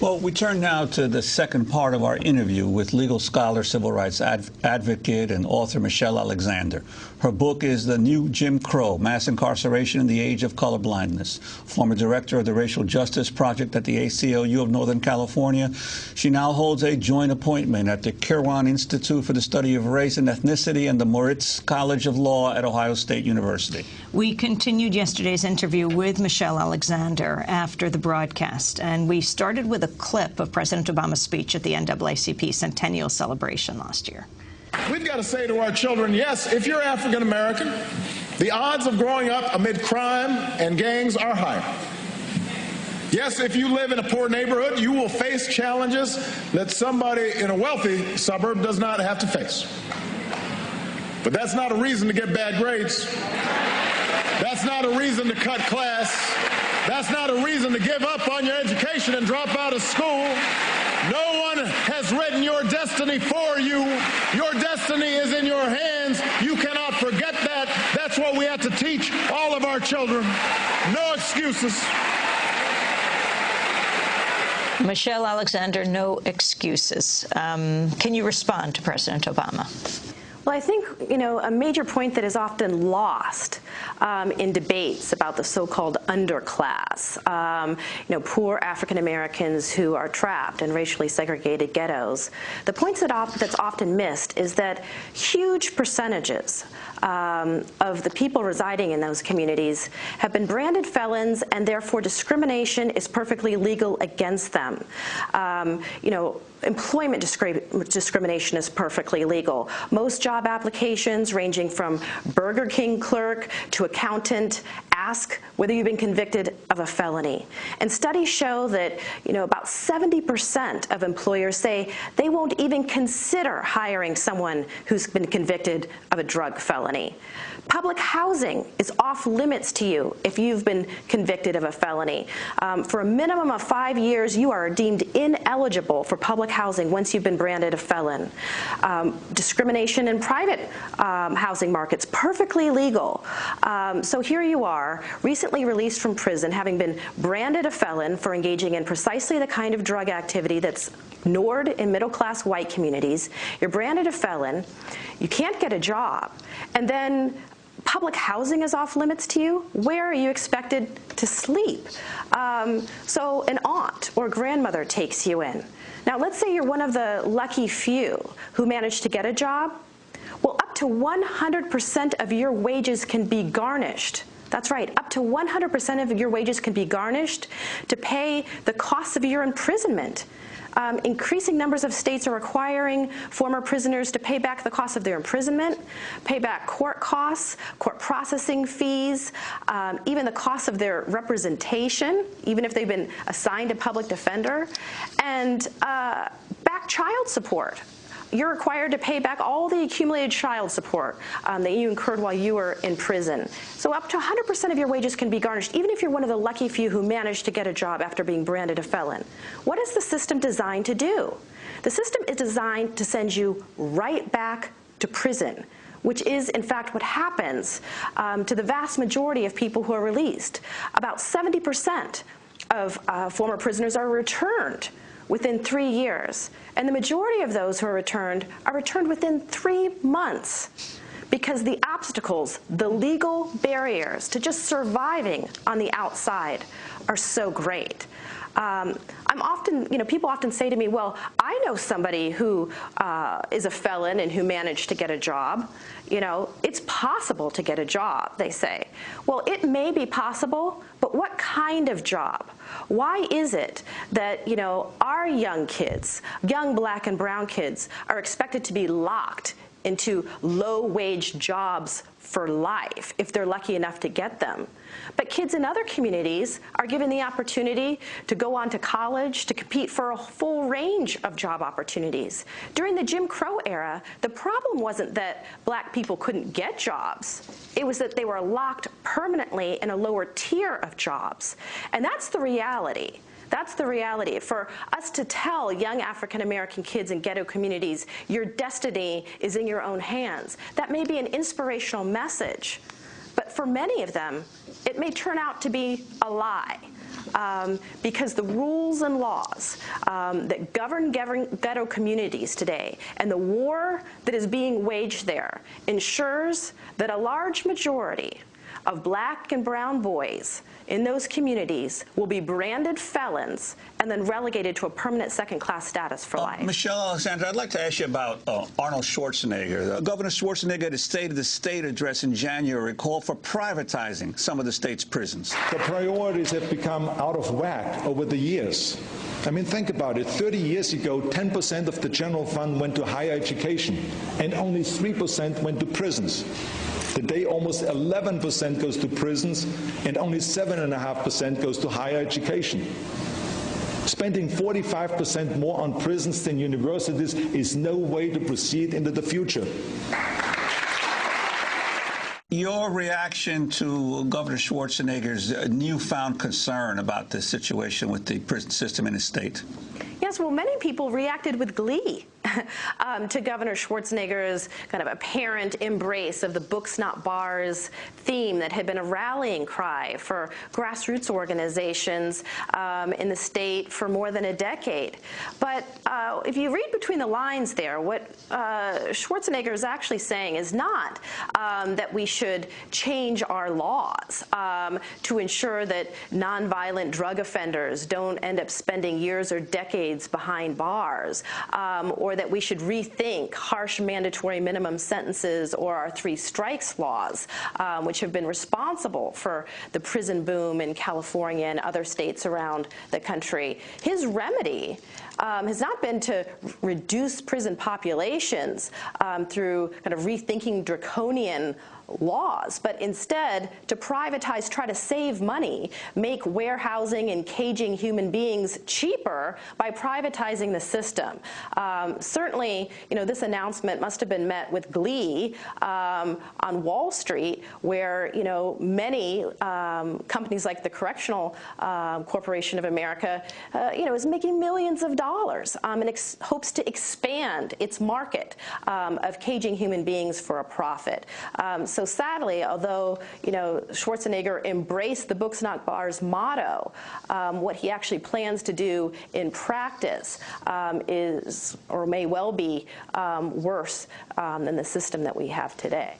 Well, we turn now to the second part of our interview with legal scholar, civil rights advocate, and author Michelle Alexander. Her book is The New Jim Crow, Mass Incarceration in the Age of Colorblindness. Former director of the Racial Justice Project at the ACLU of Northern California, she now holds a joint appointment at the Kirwan Institute for the Study of Race and Ethnicity and the Moritz College of Law at Ohio State University. We continued yesterday's interview with Michelle Alexander after the broadcast, and we started with a clip of President Obama's speech at the NAACP Centennial Celebration last year. We've got to say to our children, yes, if you're African American, the odds of growing up amid crime and gangs are higher. Yes, if you live in a poor neighborhood, you will face challenges that somebody in a wealthy suburb does not have to face. But that's not a reason to get bad grades. That's not a reason to cut class. That's not a reason to give up on your education and drop out of school. No one has written your destiny for you. Your destiny is in your hands. You cannot forget that. That's what we have to teach all of our children. No excuses. Michelle Alexander, no excuses. Can you respond to President Obama? Well, I think, a major point that is often lost in debates about the so-called underclass, poor African Americans who are trapped in racially segregated ghettos. The point that's often missed is that huge percentages of the people residing in those communities have been branded felons, and therefore discrimination is perfectly legal against them. Employment discrimination is perfectly legal. Most job applications, ranging from Burger King clerk to accountant, ask whether you've been convicted of a felony. And studies show that, about 70% of employers say they won't even consider hiring someone who's been convicted of a drug felony. Public housing is off limits to you if you've been convicted of a felony. For a minimum of 5 years, you are deemed ineligible for public housing once you've been branded a felon. Discrimination in private housing markets, perfectly legal. So here you are, recently released from prison, having been branded a felon for engaging in precisely the kind of drug activity that's ignored in middle-class white communities. You're branded a felon, you can't get a job, and then public housing is off limits to you. Where are you expected to sleep? So an aunt or grandmother takes you in. Now, let's say you're one of the lucky few who managed to get a job. Well, up to 100% of your wages can be garnished. That's right, up to 100% of your wages can be garnished to pay the costs of your imprisonment. Increasing numbers of states are requiring former prisoners to pay back the cost of their imprisonment, pay back court costs, court processing fees, even the cost of their representation, even if they've been assigned a public defender, and back child support. You're required to pay back all the accumulated child support that you incurred while you were in prison. So up to 100% of your wages can be garnished, even if you're one of the lucky few who managed to get a job after being branded a felon. What is the system designed to do? The system is designed to send you right back to prison, which is, in fact, what happens to the vast majority of people who are released. About 70% of former prisoners are returned within 3 years. And the majority of those who are returned within 3 months, because the obstacles, the legal barriers to just surviving on the outside are so great. People often say to me, well, I know somebody who is a felon and who managed to get a job. It's possible to get a job, they say. Well, it may be possible, but what kind of job? Why is it that, our young kids, young black and brown kids, are expected to be locked into low-wage jobs for life if they're lucky enough to get them? But kids in other communities are given the opportunity to go on to college, to compete for a full range of job opportunities. During the Jim Crow era, the problem wasn't that black people couldn't get jobs. It was that they were locked permanently in a lower tier of jobs. And that's the reality. That's the reality. For us to tell young African-American kids in ghetto communities, your destiny is in your own hands, that may be an inspirational message. But for many of them, it may turn out to be a lie. because the rules and laws that govern ghetto communities today and the war that is being waged there ensures that a large majority of black and brown boys in those communities will be branded felons and then relegated to a permanent second-class status for life. Michelle Alexander, I'd like to ask you about Arnold Schwarzenegger. Governor Schwarzenegger at his State of the State address in January called for privatizing some of the state's prisons. The priorities have become out of whack over the years. I mean, think about it. 30 years ago, 10% of the general fund went to higher education, and only 3% went to prisons. Today, almost 11% goes to prisons, and only 7.5% goes to higher education. Spending 45% more on prisons than universities is no way to proceed into the future. Your reaction to Governor Schwarzenegger's newfound concern about the situation with the prison system in his state? Yes, well, many people reacted with glee to Governor Schwarzenegger's kind of apparent embrace of the books not bars theme that had been a rallying cry for grassroots organizations in the state for more than a decade. But if you read between the lines there, what Schwarzenegger is actually saying is not that we should change our laws to ensure that nonviolent drug offenders don't end up spending years or decades behind bars, or that we should rethink harsh mandatory minimum sentences or our 3 strikes laws, which have been responsible for the prison boom in California and other states around the country. His remedy has not been to reduce prison populations through kind of rethinking draconian laws, but instead to privatize, try to save money, make warehousing and caging human beings cheaper by privatizing the system. Certainly, this announcement must have been met with glee on Wall Street, where, many companies like the Correctional Corporation of America, is making millions of dollars and hopes to expand its market of caging human beings for a profit. So sadly, although Schwarzenegger embraced the books not bars motto, what he actually plans to do in practice is, or may well be, worse than the system that we have today.